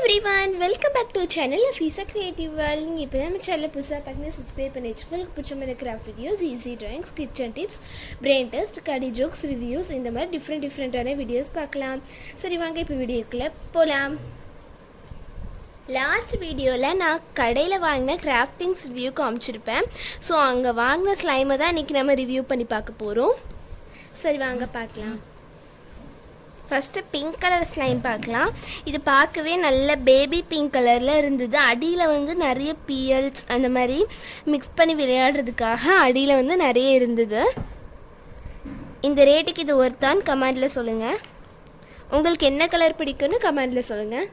everyone, welcome back to our channel Nafeesha Creative World. இப்போ நம்ம சேனலை புதுசாக பார்க்கணும், சப்ஸ்கிரைப் பண்ணி வச்சுக்கோங்க. பிடிச்ச மாதிரி craft videos, easy drawings, kitchen tips, brain test, கடி ஜோக்ஸ், ரிவ்யூஸ் இந்த மாதிரி டிஃப்ரெண்ட்டான வீடியோஸ் பார்க்கலாம். சரி வாங்க இப்போ வீடியோக்குள்ளே போகலாம். லாஸ்ட் வீடியோவில் நான் கடையில் வாங்கின கிராஃப்ட் திங்ஸ் ரிவ்யூ காமிச்சிருப்பேன். ஸோ அங்கே வாங்கின ஸ்லைமை தான் இன்றைக்கி நம்ம ரிவ்யூ பண்ணி பார்க்க போகிறோம். சரி வாங்க பார்க்கலாம். ஃபஸ்ட்டு பிங்க் கலர் ஸ்லைம் பார்க்கலாம். இது பார்க்கவே நல்ல பேபி பிங்க் கலரில் இருந்தது. அடியில் வந்து நிறைய பியல்ஸ் அந்த மாதிரி மிக்ஸ் பண்ணி விளையாடுறதுக்காக அடியில் வந்து நிறைய இருந்தது. இந்த ரேட்டுக்கு இது ஒர்த்தான்னு கமெண்டில் சொல்லுங்கள். உங்களுக்கு என்ன கலர் பிடிக்குன்னு கமெண்டில் சொல்லுங்கள்.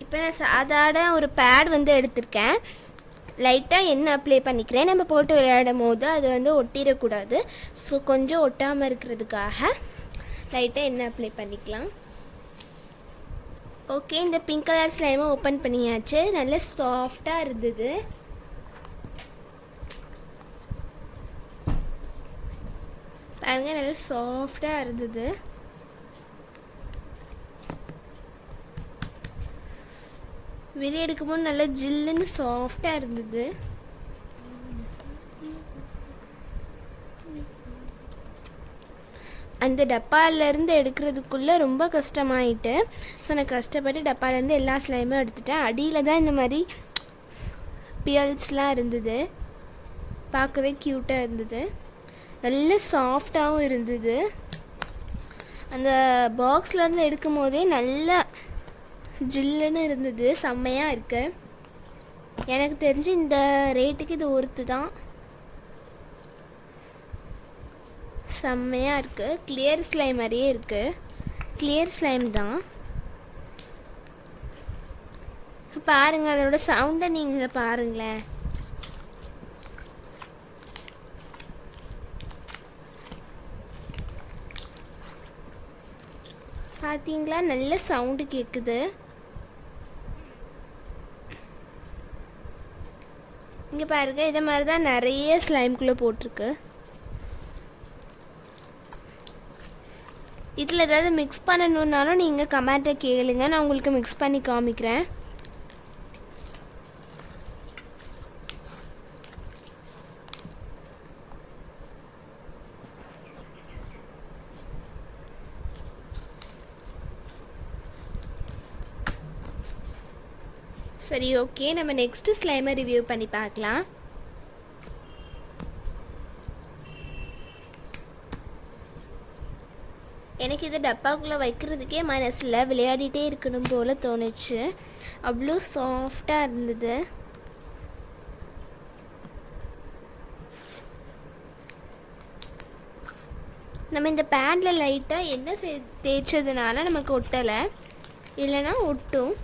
இப்போ நான் சாதாரண ஒரு பேட் வந்து எடுத்திருக்கேன். லைட்டாக எண்ணெய் அப்ளை பண்ணிக்கிறேன். நம்ம போட்டு விளையாடும் போது அது வந்து ஒட்டிடக்கூடாது. ஸோ கொஞ்சம் ஒட்டாமல் இருக்கிறதுக்காக லைட்டாக எண்ணெய் அப்ளை பண்ணிக்கலாம். ஓகே, இந்த பிங்க் கலர் ஸ்லைமை ஓப்பன் பண்ணியாச்சு. நல்ல சாஃப்டாக இருந்தது. பாருங்கள், நல்ல சாஃப்டாக இருந்தது. வெளியே எடுக்கும்போது நல்லா ஜில்லுன்னு சாஃப்டாக இருந்தது. அந்த டப்பாலேருந்து எடுக்கிறதுக்குள்ளே ரொம்ப கஷ்டமாயிட்டு. ஸோ நான் கஷ்டப்பட்டு டப்பாலேருந்து எல்லா ஸ்லைமும் எடுத்துட்டேன். அடியில் தான் இந்த மாதிரி பியல்ஸ்லாம் இருந்தது. பார்க்கவே க்யூட்டாக இருந்தது. நல்ல சாஃப்டாகவும் இருந்தது. அந்த பாக்ஸ்லேருந்து எடுக்கும் போதே நல்லா ஜில்லுன்னு இருந்தது. செம்மையாக இருக்கு. எனக்கு தெரிஞ்சு இந்த ரேட்டுக்கு இது ஒர்த்து தான். செம்மையாக இருக்குது. கிளியர் ஸ்லைம் மாதிரியே இருக்குது. கிளியர் ஸ்லைம் தான். பாருங்கள், அதோட சவுண்டை நீங்கள் பாருங்களேன். பார்த்தீங்களா, நல்ல சவுண்டு கேட்குது. இங்கே பாருங்க, இதை மாதிரி தான் நிறைய ஸ்லைம்குள்ளே போட்டிருக்கு. இதில் ஏதாவது மிக்ஸ் பண்ணணுன்னாலும் நீங்கள் கமெண்ட்டை கேளுங்க, நான் உங்களுக்கு மிக்ஸ் பண்ணி காமிக்கிறேன். சரி, ஓகே, நம்ம நெக்ஸ்ட்டு ஸ்லைமை ரிவ்யூ பண்ணி பார்க்கலாம். எனக்கு இது டப்பாக்குள்ளே வைக்கிறதுக்கே மனசில் விளையாடிட்டே இருக்கணும் போல் தோணுச்சு. அவ்வளோ சாஃப்டாக இருந்தது. நம்ம இந்த பேனில் லைட்டாக எண்ணெய் தேய்ச்சதுனால நமக்கு ஒட்டலை, இல்லைன்னா ஒட்டும்.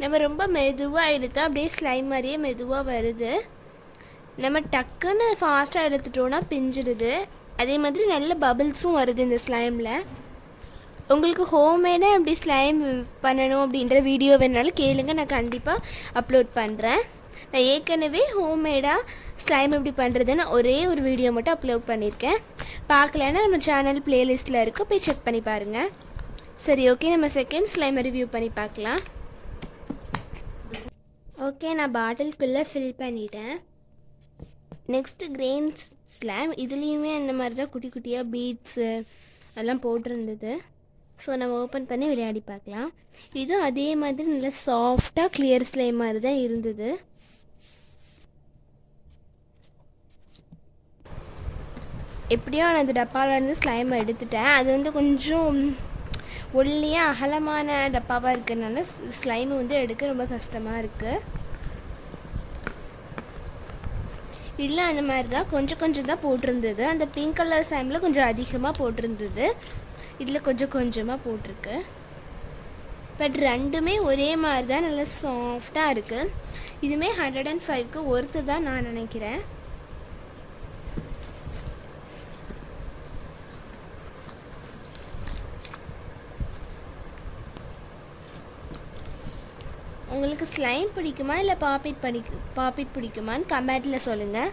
நம்ம ரொம்ப மெதுவாக எடுத்தால் அப்படியே ஸ்லைம் மாதிரியே மெதுவாக வருது. நம்ம டக்குன்னு ஃபாஸ்ட்டாக எடுத்துட்டோன்னா பிஞ்சிடுது. அதே மாதிரி நல்ல பபிள்ஸும் வருது இந்த ஸ்லைமில். உங்களுக்கு ஹோம்மேடாக எப்படி ஸ்லைம் பண்ணணும் அப்படின்ற வீடியோ வேணாலும் கேளுங்க, நான் கண்டிப்பாக அப்லோட் பண்ணுறேன். நான் ஏற்கனவே ஹோம்மேடாக ஸ்லைம் எப்படி பண்ணுறதுன்னு ஒரே ஒரு வீடியோ மட்டும் அப்லோட் பண்ணியிருக்கேன். பார்க்கலன்னா நம்ம சேனல் ப்ளேலிஸ்ட்டில் இருக்கும், போய் செக் பண்ணி பாருங்கள். சரி, ஓகே, நம்ம செகண்ட் ஸ்லைமை ரிவ்யூ பண்ணி பார்க்கலாம். ஓகே, நான் பாட்டிலுக்குள்ளே ஃபில் பண்ணிட்டேன். Next grain slime. இதுலேயுமே அந்த மாதிரி தான் குட்டி குட்டியாக பீட்ஸு எல்லாம் போட்டிருந்தது. ஸோ நம்ம ஓப்பன் பண்ணி விளையாடி பார்க்கலாம். இதுவும் அதே மாதிரி நல்லா சாஃப்டாக கிளியர் ஸ்லைம் மாதிரி தான் இருந்தது. எப்படியோ நான் அந்த டப்பாவிலேருந்து ஸ்லைமை எடுத்துட்டேன். அது வந்து கொஞ்சம் ஒல்லியாக அகலமான டப்பாவாக இருக்கிறதுனால ஸ்லைம் வந்து எடுக்க ரொம்ப கஷ்டமாக இருக்குது. இல்லை, அந்த மாதிரி தான் கொஞ்சம் தான் போட்டிருந்தது. அந்த பிங்க் கலர் ஸ்லைமில் கொஞ்சம் அதிகமாக போட்டிருந்தது. இதில் கொஞ்சம் கொஞ்சமாக போட்டிருக்கு. பட் ரெண்டுமே ஒரே மாதிரி தான் நல்லா சாஃப்டாக இருக்குது. இதுவுமே 105க்கு ஒர்த்து தான் நான் நினைக்கிறேன். உங்களுக்கு ஸ்லைம் பிடிக்குமா இல்லை பாப்பிட் பிடிக்குமான்னு கமெண்ட்டில் சொல்லுங்கள்.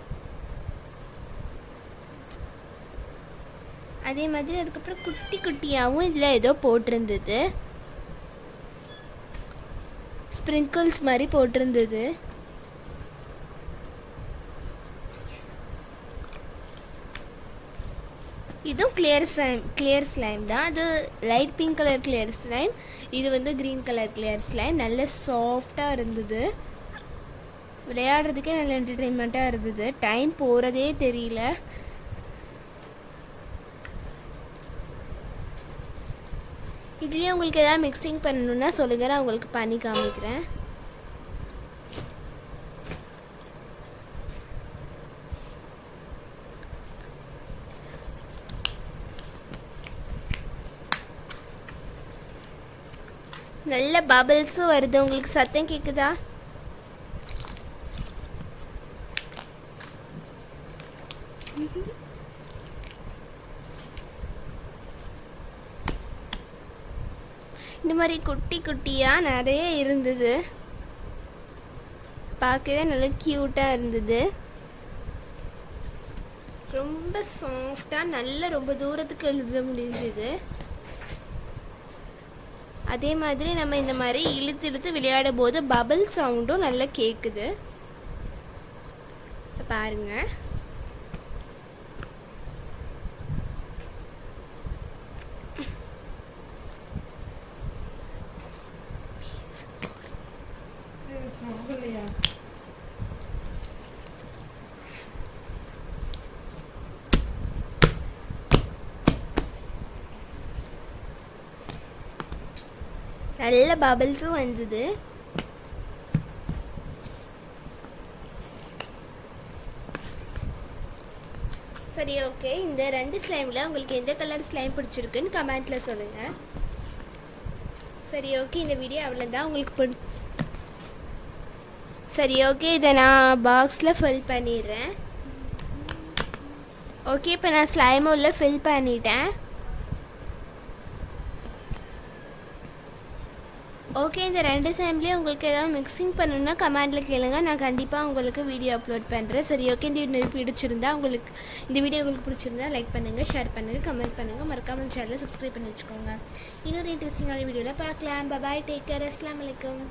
அதே மாதிரி அதுக்கப்புறம் குட்டி குட்டியாகவும் இதில் ஏதோ போட்டிருந்தது, ஸ்ப்ரிங்கிள்ஸ் மாதிரி போட்டிருந்தது. இதுவும் கிளியர் ஸ்லைம் தான். அது light pink colour clear slime, இது வந்து க்ரீன் கலர் கிளியர் ஸ்லைம். நல்ல சாஃப்டாக இருந்தது, விளையாடுறதுக்கே நல்ல என்டர்டெயின்மெண்ட்டாக இருந்தது. டைம் போகிறதே தெரியல. இதுலேயே உங்களுக்கு எதாவது மிக்சிங் பண்ணணுன்னா சொல்லுங்கள், நான் உங்களுக்கு பண்ணி காமிக்கிறேன். நல்ல பபிள்ஸும் வருது. உங்களுக்கு சத்தம் கேட்குதா? இந்த மாதிரி குட்டி குட்டியாக நிறைய இருந்தது, பார்க்கவே நல்ல க்யூட்டாக இருந்தது. ரொம்ப சாஃப்டாக நல்ல ரொம்ப தூரத்துக்கு எழுத முடிஞ்சுது. அதே மாதிரி நம்ம இந்த மாதிரி இழுத்து இழுத்து விளையாடும் போது பபிள் சவுண்டும் நல்லா கேட்குது. பாருங்க, நல்ல பபிள்ஸும் வந்தது. சரி, ஓகே. இந்த 2 ஸ்லைமில் உங்களுக்கு எந்த கலர் ஸ்லைம் பிடிச்சிருக்குன்னு கமெண்ட்டில் சொல்லுங்கள். சரி, ஓகே. இந்த வீடியோ அவ்வளோதான். உங்களுக்கு சரி, ஓகே. இதை நான் பாக்ஸில் ஃபில் பண்ணிடுறேன். ஓகே, இப்போ நான் ஸ்லைமை உள்ள ஃபில் பண்ணிட்டேன். ஓகே, இந்த 2 ஸ்லைம்லேயும் உங்களுக்கு ஏதாவது மிக்சிங் பண்ணணுன்னா கமெண்டில் கேளுங்க, நான் கண்டிப்பாக உங்களுக்கு வீடியோ அப்லோட் பண்ணுறேன். சரி, ஓகே. இந்த வீடியோ பிடிச்சிருந்தா இந்த வீடியோ உங்களுக்கு பிடிச்சிருந்தா லைக் பண்ணுங்கள், ஷேர் பண்ணுங்கள், கமெண்ட் பண்ணுங்கள், மறக்காமல் சேனலை சப்ஸ்கிரைப் பண்ணி வச்சுக்கோங்க. இன்னொரு இன்ட்ரெஸ்டிங்கான வீடியோவில் பார்க்கலாம். பாய், டேக் கேர், அஸ்ஸலாமு அலைக்கும்.